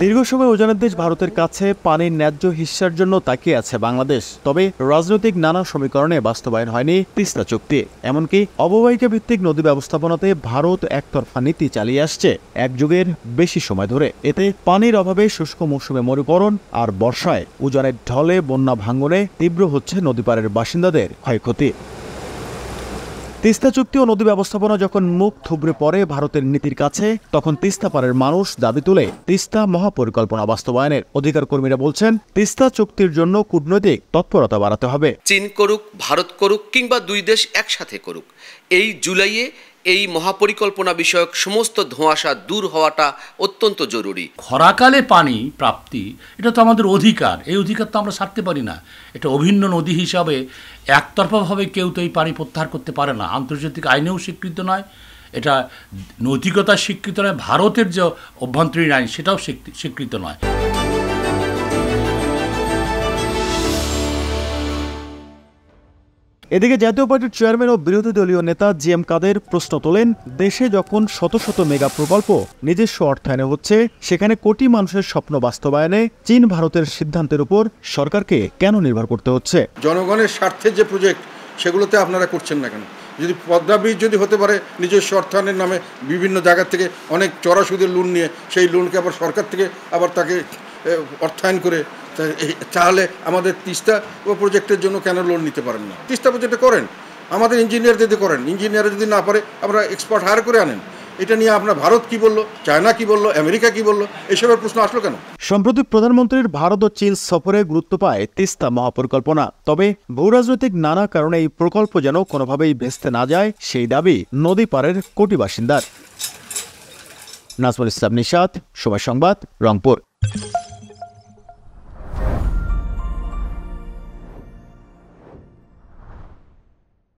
দীর্ঘ সময় উজানের দেশ ভারতের কাছে পানির ন্যায্য হিস্যার জন্য তাকিয়ে আছে বাংলাদেশ। তবে রাজনৈতিক নানা সমীকরণে বাস্তবায়ন হয়নি তিস্তা চুক্তি। এমনকি অববাহিকা ভিত্তিক নদী ব্যবস্থাপনাতে ভারত একতরফা নীতি চালিয়ে আসছে এক যুগের বেশি সময় ধরে। এতে পানির অভাবে শুষ্ক মৌসুমে মরুকরণ আর বর্ষায় উজানের ঢলে বন্যা ভাঙনে তীব্র হচ্ছে নদীপাড়ের বাসিন্দাদের ক্ষয়ক্ষতি। তিস্তা চুক্তি ও নদী ব্যবস্থাপনা যখন মুখ থুবড়ে পড়ে ভারতের নীতির কাছে, তখন তিস্তা পাড়ের মানুষ দাবি তুলে তিস্তা মহাপরিকল্পনা বাস্তবায়নের। অধিকার কর্মীরা বলছেন, তিস্তা চুক্তির জন্য কূটনৈতিক তৎপরতা বাড়াতে হবে। চীন করুক, ভারত করুক কিংবা দুই দেশ একসাথে করুক, এই জুলাইয়ে এই মহাপরিকল্পনা বিষয়ক সমস্ত ধোঁয়াশা দূর হওয়াটা অত্যন্ত জরুরি। খরাকালে পানি প্রাপ্তি এটা তো আমাদের অধিকার, এই অধিকার তো আমরা ছাড়তে পারি না। এটা অভিন্ন নদী হিসাবে একতরফাভাবে কেউ তো এই পানি প্রত্যাহার করতে পারে না। আন্তর্জাতিক আইনেও স্বীকৃত নয়, এটা নৈতিকতার স্বীকৃত নয়, ভারতের যে অভ্যন্তরীণ আইন সেটাও স্বীকৃত নয়। এদিকে জাতীয় পার্টির চেয়ারম্যান ও বিরোধী দলীয় নেতা জি.এম. কাদের প্রশ্ন তোলেন, দেশে যখন শত শত মেগা প্রকল্প নিজস্ব অর্থায়নে হচ্ছে, সেখানে কোটি মানুষের স্বপ্ন বাস্তবায়নে চীন ভারতের সিদ্ধান্তের উপর সরকারকে কেন নির্ভর করতে হচ্ছে? জনগণের স্বার্থের যে প্রজেক্ট সেগুলোতে আপনারা করছেন না কেন? যদি পদ্মা ব্রিজ যদি হতে পারে নিজস্ব অর্থায়নের নামে বিভিন্ন জায়গা থেকে অনেক চড়া সুদের লোন নিয়ে সেই লোনকে আবার সরকার থেকে আবার তাকে অর্থায়ন করে, তাহলে আমাদের তিস্তা প্রজেক্টের জন্য কেন লোন নিতে পারেন না? তিস্তা প্রজেক্টে করেন, আমাদের ইঞ্জিনিয়ার যদি করেন, ইঞ্জিনিয়ার যদি না পারে আমরা এক্সপার্ট হায়ার করে আনেন। এটা নিয়ে আপনার ভারত কি বললো, চায়না কি বললো, আমেরিকা কি বললো, এসবের প্রশ্ন আসলো কেন? সম্প্রতি প্রধানমন্ত্রীর ভারত ও চীন সফরে গুরুত্ব পায় তিস্তা মহাপরিকল্পনা। তবে ভূরাজনৈতিক নানা কারণে এই প্রকল্প যেন কোনোভাবেই ভেস্তে না যায়, সেই দাবি নদী পাড়ের কোটি বাসিন্দার। নাজমুল ইসলাম নিশাত, সময় সংবাদ, রংপুর।